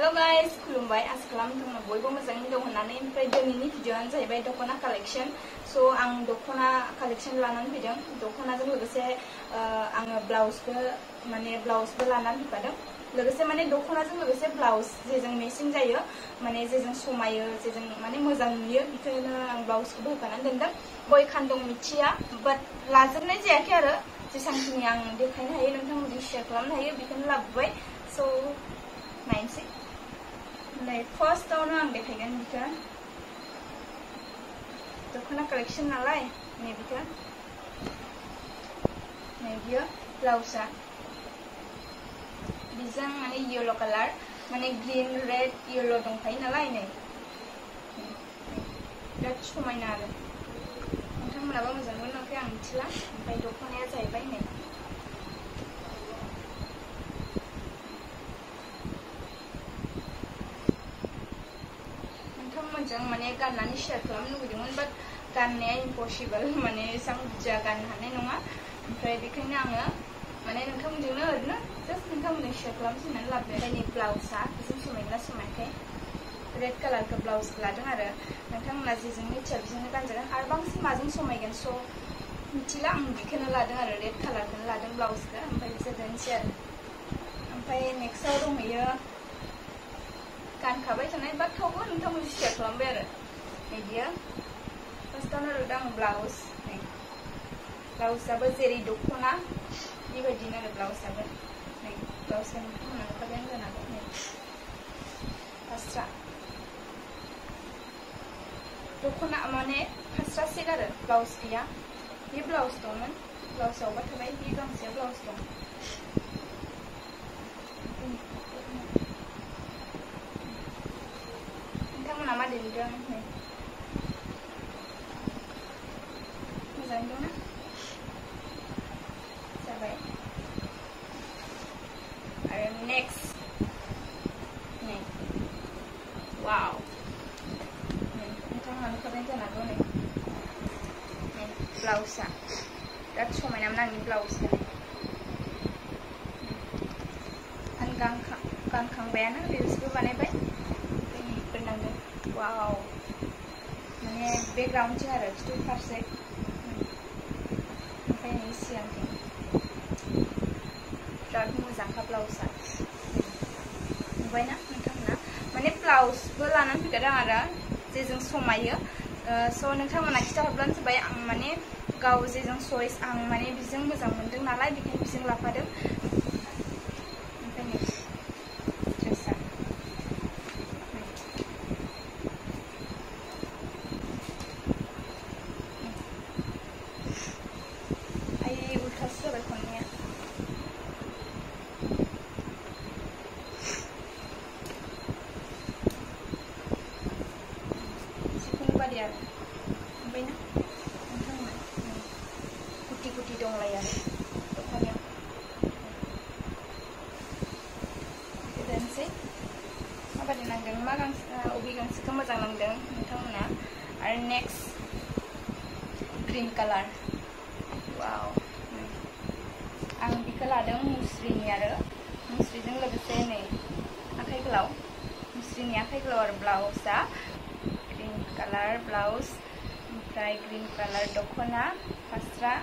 Hello guys, खुलुमबाय आसा खालामदों बयबो मोजाङैनो दं होननानै ओमफ्राय दिनैनि भिडिअआनो जाहैबाय दख'ना कालेक्शन सो आं दख'ना कालेक्शन लानानै फैदों दख'नाजों लोगोसे आङो ब्लाउसबो लानानै फैफादों लोगोसे माने दख'नाजों लोगोसे ब्लाउस जेजों मेचिं जायो माने जेजों समायो जेजों माने मोजां नुयो बेखायनो आं ब्लाउसखौबो होफानानै दोनदों गय खान्दं मिथिया बाट लाजोबनाय जायाखै आरो जेसांखिनि आं देखायनो हायो नोंथांमोनजों शेयार खालामनो हायो बेखौनो लाबोबाय सो नायनोसै फार्स्टआवनो आं देखायगोन बिखौ दख'ना कालेक्शन नालाय नै बिखौ नै बियो ब्लाउसआ बिजों माने येलो कालार माने ग्रीन रेड येलो दंखायो नालाय नै बिराद समायना आरो नोंथांमोनाबो मोजां मोनाखै आं मिथिला ओमफ्राय दख'नाया जाहैबाय नै माने गाननानै शेयार खालामनो लुबैदोंमोन बाट गाननाया इम्पसिबल माने एसां बुरजा गाननो हानाय नङा ओमफ्राय बेखायनो आङो माने नोंथांमोनजोंनो ओरैनो जास्ट नोंथांमोनजों शेयार खालामसै होननानै लाबोबाय ओमफ्राय नै ब्लाउसआ बेजों समायना समायाखै रेड कालारखौ ब्लाउसखौ लादों आरो नोंथांमोना जेजों मिथिया बेजोंनो गानजागोन आरो बांसिन माजों समायगोन स' मिथिला आं बेखौनो लादों आरो रेड कालारखौनो लादों ब्लाउसखौ ओमफ्राय बिसोर दोनसै आरो ओमफ्राय नेक्स्टआव दंहैयो गानखाबाय थानाय बाट थेवबो नोंथांमोनजों शेयार खालामबाय आरो नै बियो फार्स्टआवनो रोदा आं ब्लाउस नै ब्लाउसआबो जेरै दख'ना बेबायदिनो आरो ब्लाउसआबो नै ब्लाउसखौ नोंथांमोना नुखाबायानो जानो हागौ नै फास्रा दख'ना माने फास्रा सेट आरो ब्लाउस गैया बे ब्लाउस दंमोन ब्लाउसआवबा थाबाय बे गांसेया ब्लाउस दं मा दिनदों नै मोजाङै दंना जाबाय आरो नेक्स्ट नै वाव नै नोंथाङा नुखाबाय जानो हागौ नै ब्लाउसआ बिराद समायनामोन आंनि ब्लाउसआ आं गानखांबायानो रिल्सबो बानायबाय वाव माने बेकग्राउन्डथिं आरो खिथु फारसे ओमफ्राय नै सिगांथिं बिराद मोजांखा ब्लाउसआ नुबायना नोंथांमोना माने ब्लाउसबो लानानै फैखादों आरो जेजों समायो स' नोंथांमोना खिथाहरब्लानो जाबाय आं माने गाव जेजों चइस आं माने बिजों मोजां मोनदों नालाय बेखायनो बिजों लाफादों कुटी दंलाय आरो दख'नायाव दोनसै माबादि नांदों मा गांसे अबे गांसेखौ मोजां नांदों नोंथांमोना आरो नेक्स्ट ग्रीन कालार वाव आं बेखौ लादों मुस्रिनि आरो मुस्रिजों लोगोसे नै आखाइ गोलाव मुस्रिनि आखाइ गोलाव आरो ब्लाउसआ ग्रीन कालार ब्लाउस ओमफ्राय ग्रीन कालार दख'ना फास्रा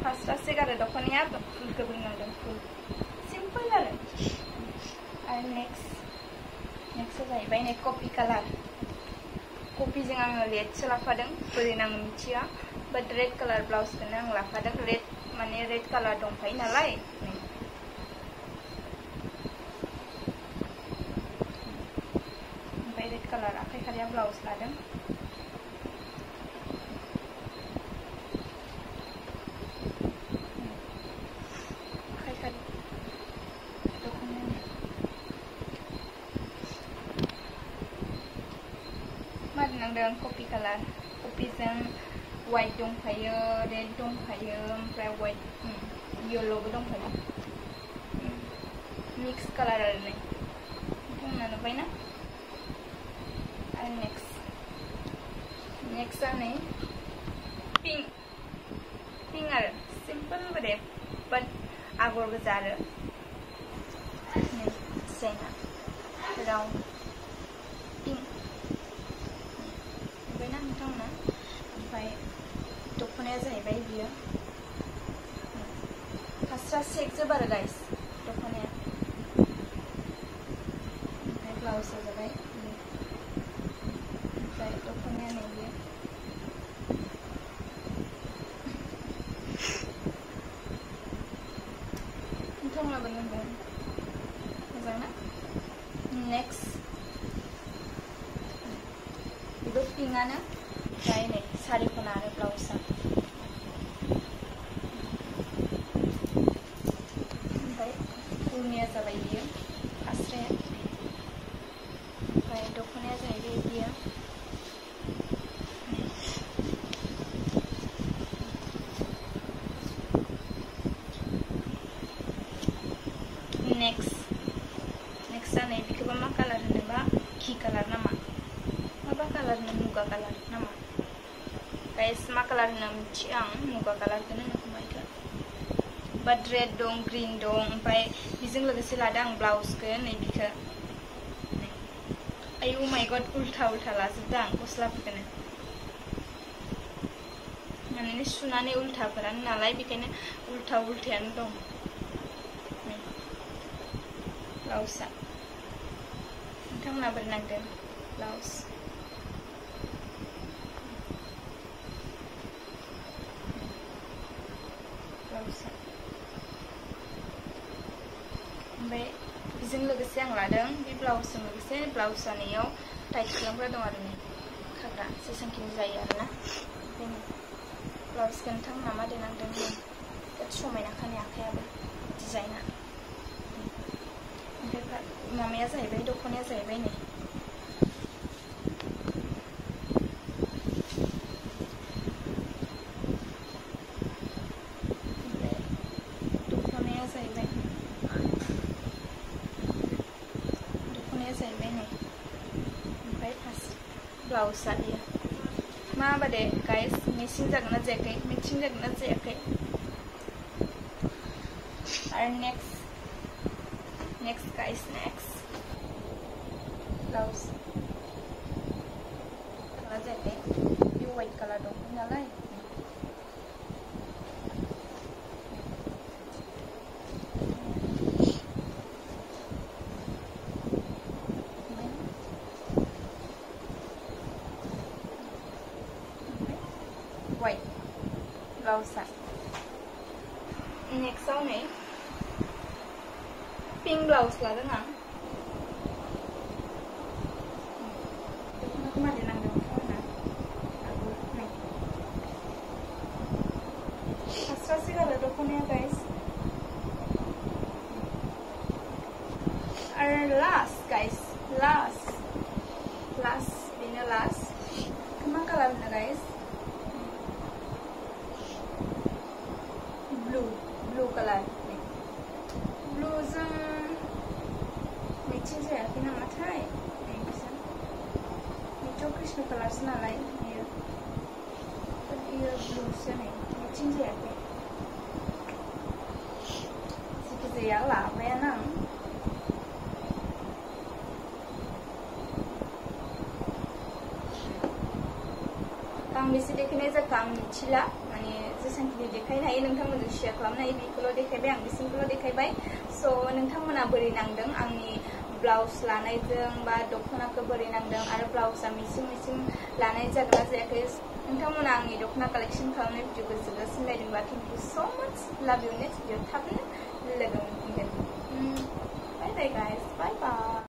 फास्रा सेक आरो दख'नाया फुलखौ बुंनांदों फुल सिम्पल आरो नेक्स्टआ जाहैबाय नै कफि कालार कफिजों आङो रेडसो लाफादों बोरै नाङो मिथिया बाट रेड कालार ब्लाउसखौनो आं लाफादों रेड माने रेड कालार दंखायो नालाय नै ओमफ्राय रेड कालार आखाइ खारिया ब्लाउस लादों नांदों कफि कालार कफिजों वाइट दंफायो रेड दंफायो ओमफ्राय वाइट येलोबो दंफायो मिक्स कालार आरो नै नोंथांमोना नुबायना आरो नेक्स्टआ नै पिंक आरो सिम्पल बादि बाट आगर गोजा आरो डिजाइना राउन्ड पिंक नुबायना नोंथांमोना ओमफ्राय दख'नाया जाहैबाय बियो फास्रा सेक जोब आरो गाइस दख'नाया ओमफ्राय ब्लाउसआ जाबाय ओमफ्राय दख'नाया नै बियो नोंथांमोनाबो नुदों मोजां ना नेक्स्ट बेबो पिंकआनो ओमफ्राय नै सारि खना आरो ब्लाउसआ ओमफ्राय उलनिया जाबाय बियो फास्राया ओमफ्राय दख'नाया जाहैबाय बियो नेक्स्टआ नै बेखौबा मा कालार होनोबा घि कालार नामा माबा कालार होनो मुगा कालार नामा गाइस मा कालार होनो मिथिया आं मुगा कालारखौनो होनो खोमा इखो बाट रेड दं ग्रीन दं ओमफ्राय बेजों लोगोसे लादों आं ब्लाउसखौ नै बिखौ आयु माय गड उल्था उल्था लाजोबदों आं गस्लाफोरखौनो माने सुनानै उल्थाफोरानो नालाय बेखायनो उल्था उल्थायानो दं ब्लाउसआ नोंथांमोना बोरै नांदों ब्लाउस ब्लाउसआ ओमफ्राय बेजों लोगोसे आं लादों बे ब्लाउसजों लोगोसे ब्लाउसआ नैयाव टाइट खालामग्रा दं आरो नै खाग्रा जेसांखिनि जायो आरोना ओंखायनो ब्लाउसखौ नोंथांमोना मा देनांदों बिराद समायनाखा नै आखायाबो डिजाइना ओमफ्राय माबाया जाहैबाय दख'नाया जाहैबाय नै ओमफ्राय दख'नाया जाहैबाय नै ओमफ्राय ब्लाउसआ बियो माबादि गाइस मेचिं जागोन ना जायाखै मेचिं जागोन ना जायाखै आरो next guys next blouse colour जाहैबाय बे वाइट कालार दं नालाय white blouse. Next sau này pink blouse là đó hả? Các bạn để làm được không hả? Này. Extra sih kalau dokumennya guys. Last guys, last, ini last. Kemana kalarnya guys? Blue color. Blue zang matching saya kena matai. Ini bisa. Ini cok Krishna color sana lain. Ini, ini blue sana. Matching saya ke. Sikit saya lah, bayang. Kang bisa dekatnya je kang cila. जेसांखिनि देखायनो हायो नोंथांमोनजों share खालामनो हायो बेखौल' देखायबाय आं बिसिमखौल' देखायबाय स' नोंथांमोना बोरै नांदों आंनि ब्लाउस लानायजों बा दख'नाखौ बोरै नांदों आरो ब्लाउसआ मिसिं लानाय जागोन ना जायाखै नोंथांमोना आंनि दख'ना कालेक्शन खालामनाय भिडिअखौ जोबजासिम नायदोंबा थेंक इउ स' माच लाभ इउ नेक्स्ट भिडिअ थाबनो लोगो मोनफिनगोन bye bye guys bye bye